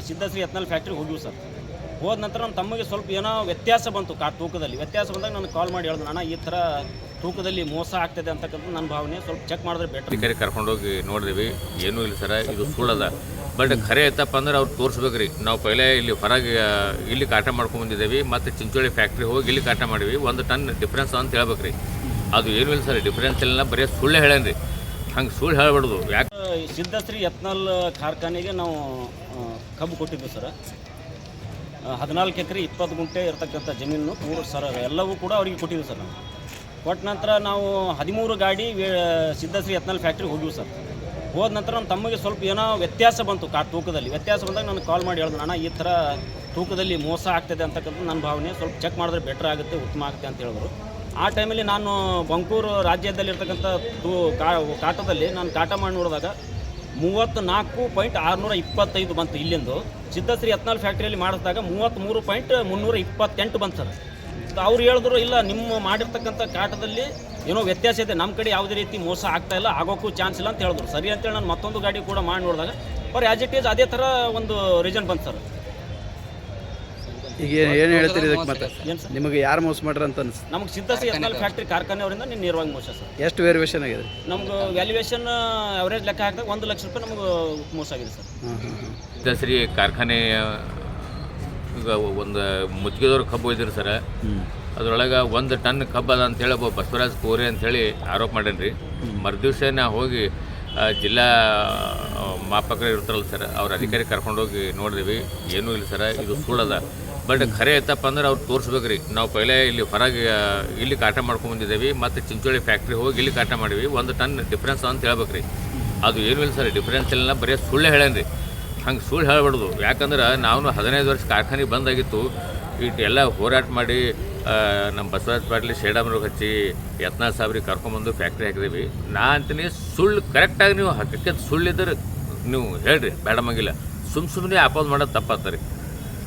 Siddhashree Yatnal ಫ್ಯಾಕ್ಟ್ರಿಗೆ ಹೋಗಿವಿ sir. ಹೋದ ನಂತರ ನಮ್ಮ ತಮ್ಮಗೆ ಸ್ವಲ್ಪ ಏನೋ ವ್ಯತ್ಯಾಸ ಬಂತು ತೂಕದಲ್ಲಿ. ವ್ಯತ್ಯಾಸ ಬಂದಾಗ ನನಗೆ ಕಾಲ್ ಮಾಡಿ ಹೇಳಿದ್ರು, ಅಣ್ಣ ಈ ಥರ ತೂಕದಲ್ಲಿ ಮೋಸ ಆಗ್ತದೆ ಅಂತಕ್ಕಂಥ ನನ್ನ ಭಾವನೆ, ಸ್ವಲ್ಪ ಚೆಕ್ ಮಾಡಿದ್ರೆ ಬೆಟ್ರ್. ಕರೆ ಕರ್ಕೊಂಡೋಗಿ ನೋಡಿದ್ವಿ, ಏನೂ ಇಲ್ಲ ಸರ, ಇದು ಸುಳ್ಳದ. ಬಟ್ ಖರೆ ಐತಪ್ಪ ಅಂದ್ರೆ ಅವ್ರು ತೋರಿಸ್ಬೇಕು ರೀ. ನಾವು ಪೈಲೆ ಇಲ್ಲಿ ಹೊರಗೆ ಇಲ್ಲಿ ಕಾಟ ಮಾಡ್ಕೊಂಡ್ಬಂದಿದ್ದೇವೆ, ಮತ್ತು ಚಿಂಚೋಳಿ ಫ್ಯಾಕ್ಟ್ರಿ ಹೋಗಿ ಇಲ್ಲಿ ಕಾಟ ಮಾಡಿವಿ. 1 ಟನ್ ಡಿಫ್ರೆನ್ಸ್ ಅಂತ ಹೇಳ್ಬೇಕು ರೀ. ಅದು ಏನೂ ಇಲ್ಲ ಸರ್, ಡಿಫ್ರೆನ್ಸ್ ಇಲ್ಲ, ಬರೀ ಸುಳ್ಳು ಹೇಳೇನು ರೀ. ಹಂಗೆ ಸುಳ್ಳು ಹೇಳ್ಬಾರ್ದು. ಯಾಕೆ ಸಿದ್ಧಶ್ರೀ ಎತ್ನಾಳ್ ಕಾರ್ಖಾನೆಗೆ ನಾವು ಕಬ್ಬು ಕೊಟ್ಟಿದ್ವಿ ಸರ್. 14 ಎಕರೆ 20 ಗುಂಟೆ ಇರ್ತಕ್ಕಂಥ ಜಮೀನು ಪೂರ ಸರ್ ಎಲ್ಲವೂ ಕೂಡ ಅವರಿಗೆ ಕೊಟ್ಟಿದ್ವಿ ಸರ್. ನಾವು ಕೊಟ್ಟ ನಂತರ ನಾವು 13 ಗಾಡಿ ಸಿದ್ಧಶ್ರೀ ಎತ್ನಾಳ್ ಫ್ಯಾಕ್ಟ್ರಿಗೆ ಹೋಗಿವಿ ಸರ್. ಹೋದ ನಂತರ ನಮ್ಮ ತಮ್ಮಗೆ ಸ್ವಲ್ಪ ಏನೋ ವ್ಯತ್ಯಾಸ ಬಂತು ತೂಕದಲ್ಲಿ. ವ್ಯತ್ಯಾಸ ಬಂದಾಗ ನನಗೆ ಕಾಲ್ ಮಾಡಿ ಹೇಳಿದ್ರು, ಅಣ್ಣ ಈ ಥರ ತೂಕದಲ್ಲಿ ಮೋಸ ಆಗ್ತದೆ ಅಂತಕ್ಕಂಥ ನನ್ನ ಭಾವನೆ, ಸ್ವಲ್ಪ ಚೆಕ್ ಮಾಡಿದ್ರೆ ಬೆಟ್ರ್ ಆಗುತ್ತೆ, ಉತ್ತಮ ಆಗುತ್ತೆ ಅಂತ ಹೇಳಿದ್ರು. ಆ ಟೈಮಲ್ಲಿ ನಾನು ಬಂಕೂರು ರಾಜ್ಯದಲ್ಲಿರ್ತಕ್ಕಂಥ ಕಾಟದಲ್ಲಿ ನಾನು ಕಾಟ ಮಾಡಿ ನೋಡಿದಾಗ 34.625 ಬಂತು ಇಲ್ಲಿಂದು. ಸಿದ್ಧಶ್ರೀ ಎತ್ನಾಳ್ ಫ್ಯಾಕ್ಟ್ರಿಯಲ್ಲಿ ಮಾಡಿಸಿದಾಗ 33.328 ಬಂತು ಸರ್. ಅವ್ರು ಹೇಳಿದ್ರು, ಇಲ್ಲ ನಿಮ್ಮ ಮಾಡಿರ್ತಕ್ಕಂಥ ಕಾಟದಲ್ಲಿ ಏನೋ ವ್ಯತ್ಯಾಸ ಇದೆ, ನಮ್ಮ ಕಡೆ ಯಾವುದೇ ರೀತಿ ಮೋಸ ಆಗ್ತಾ ಇಲ್ಲ, ಆಗೋಕ್ಕೂ ಚಾನ್ಸ್ ಇಲ್ಲ ಅಂತ ಹೇಳಿದ್ರು. ಸರಿ ಅಂತೇಳಿ ನಾನು ಮತ್ತೊಂದು ಗಾಡಿ ಕೂಡ ಮಾಡಿ ನೋಡಿದಾಗ ಬರ್ ಆ್ಯಸ್ ಇಟ್ ಈಸ್ ಅದೇ ಥರ ಒಂದು ರೀಸನ್ ಬಂತು ಸರ್. ಈಗ ಏನು ಹೇಳ್ತೀರಿ ಇದಕ್ಕೆ? ಮತ್ತೆ ಏನು ಸರ್, ನಿಮಗೆ ಯಾರು ಮೋಸ ಮಾಡ್ರಿ ಅಂತ ಅನಿಸ್ತು? ನಮಗೆ ಸಿದ್ಧಶ್ರೀ ಎತ್ನಾಳ್ ಫ್ಯಾಕ್ಟ್ರಿ ಕಾರ್ಖಾನೆಯವರಿಂದ ನೇರವಾಗಿ ಮೋಸ ಸರ್. ಎಷ್ಟು ವೇರಿಯೇಷನ್ ಆಗಿದೆ? ನಮ್ಗೆ ವ್ಯಾಲ್ಯೂಯೇಷನ್ ಅವರೇಜ್ ಲೆಕ್ಕ ಹಾಕಿದಾಗ 1 ಲಕ್ಷ ರೂಪಾಯಿ ನಮಗೆ ಮೋಸ ಆಗಿದೆ ಸರ್. ಸಿದ್ಧಶ್ರೀ ಕಾರ್ಖಾನೆ ಈಗ ಒಂದು ಮುಚ್ಚಿಗೆದವ್ರು ಕಬ್ಬು ಒಯ್ದಿರಿ ಸರ. ಅದರೊಳಗೆ 1 ಟನ್ ಕಬ್ಬು ಅದ ಅಂತೇಳಿ ಒಬ್ಬ ಬಸವರಾಜ್ ಕೋರಿ ಅಂಥೇಳಿ ಆರೋಪ ಮಾಡೇನಿ ರೀ. ಮರುದಿವ್ಸ ನಾ ಹೋಗಿ ಜಿಲ್ಲಾ ಮಾಪಕರು ಇರ್ತಾರಲ್ಲ ಸರ್, ಅವ್ರ ಅಧಿಕಾರಿ ಕರ್ಕೊಂಡೋಗಿ ನೋಡಿದ್ವಿ, ಏನೂ ಇಲ್ಲ ಸರ, ಇದು ಸುಳ್ಳದ. ಬಟ್ ಖರೆ ಐತಪ್ಪ ಅಂದ್ರೆ ಅವ್ರು ತೋರಿಸ್ಬೇಕು ರೀ. ನಾವು ಪೈಲೆ ಇಲ್ಲಿ ಹೊರಗೆ ಇಲ್ಲಿ ಕಾಟ ಮಾಡ್ಕೊಂಡ್ಬಂದಿದ್ದೇವೆ, ಮತ್ತು ಚಿಂಚೋಳಿ ಫ್ಯಾಕ್ಟ್ರಿ ಹೋಗಿ ಇಲ್ಲಿ ಕಾಟ ಮಾಡಿವಿ. 1 ಟನ್ ಡಿಫ್ರೆನ್ಸ್ ಅಂತ ಹೇಳ್ಬೇಕು ರೀ. ಅದು ಏನೂ ಇಲ್ಲ ಸರ್, ಡಿಫ್ರೆನ್ಸ್ ಇಲ್ಲ, ಬರೀ ಸುಳ್ಳು ಹೇಳೇನು ರೀ. ಹಂಗೆ ಸುಳ್ಳು ಹೇಳ್ಬಾರ್ದು. ಯಾಕಂದ್ರೆ ನಾವು 15 ವರ್ಷ ಕಾರ್ಖಾನೆ ಬಂದಾಗಿತ್ತು. ಎಲ್ಲ ಹೋರಾಟ ಮಾಡಿ ನಮ್ಮ ಬಸವರಾಜ್ ಪಾಟೀಲ್ ಶೇಡಾಮ್ರಿಗೆ ಹಚ್ಚಿ ಯತ್ನಾಳ್ ಸಾಬ್ರಿಗೆ ಕರ್ಕೊಂಬಂದು ಫ್ಯಾಕ್ಟ್ರಿ ಹಾಕಿದ್ದೀವಿ. ನಾ ಅಂತೀನಿ, ಸುಳ್ಳು ಕರೆಕ್ಟಾಗಿ ನೀವು ಹಾಕಕ್ಕೆ ಸುಳ್ಳಿದ್ರೆ ನೀವು ಹೇಳ್ರಿ, ಬೇಡಮಂಗಿಲ್ಲ. ಸುಮ್ಮನೆ ಆಪೋಸ್ ಮಾಡೋದು ತಪ್ಪಾಗ್ತಾರೆ.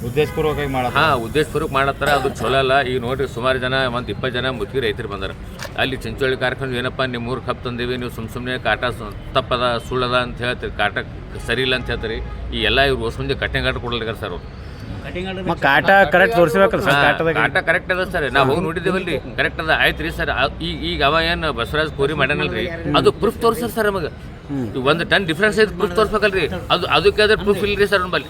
ಉದ್ದೇಶಪೂರ್ವಕವಾಗಿ ಉದ್ದೇಶಪೂರ್ವಕ ಮಾಡತ್ತಾರೆ, ಅದು ಚಲೋ ಅಲ್ಲ. ಈಗ ನೋಡಿರಿ, ಸುಮಾರು ಜನ 20 ಜನ ಮುತ್ತಿಗೆ ರೈತರು ಬಂದಾರೆ. ಅಲ್ಲಿ ಚಿಂಚೋಳಿ ಕಾರ್ಖಾನೆ ಏನಪ್ಪ, ನಿಮ್ಮ 3 ಕಪ್ ತಂದೀವಿ, ನೀವು ಸುಮ್ಮನೆ ಕಾಟ ತಪ್ಪದ ಸುಳ್ಳದ ಅಂತ ಹೇಳ್ತೀರಿ, ಕಾಟ ಸರಿ ಇಲ್ಲ ಅಂತ ಹೇಳ್ತೀರಿ. ಈ ಎಲ್ಲ ಇವ್ರು ಹೊಸ ಮುಂದೆ ಕಟ್ಟಿಂಗ್ ಕಾಟ ಕೊಡಲಿಕ್ಕಾರ ಸರ್. ಅವರು ಕಾಟ ಕರೆಕ್ಟ್ ತೋರಿಸ್ಬೇಕಲ್ಲ ಸರ್. ಕಾಟ ಕರೆಕ್ಟ್ ಅದ ಸರ್, ನಾವು ಹೋಗಿ ನೋಡಿದ್ದೇವಲ್ರಿ, ಕರೆಕ್ಟ್ ಅದ. ಆಯ್ತು ರೀ ಸರ್. ಈಗ ಅವ ಏನು ಬಸವರಾಜ್ ಕೋರಿ ಮಾಡ್ಯಾನಲ್ರಿ, ಅದು ಪ್ರೂಫ್ ತೋರಿಸ್ತಾರೆ ಸರ್ ನಮಗೆ. 1 ಟನ್ ಡಿಫ್ರೆನ್ಸ್ ಐತೆ, ಪ್ರೂಫ್ ತೋರಿಸ್ಬೇಕಲ್ರಿ. ಅದಕ್ಕೆ ಅದ್ರ ಪ್ರೂಫ್ ಇಲ್ರಿ ಸರ್ ನಮ್ಮಲ್ಲಿ.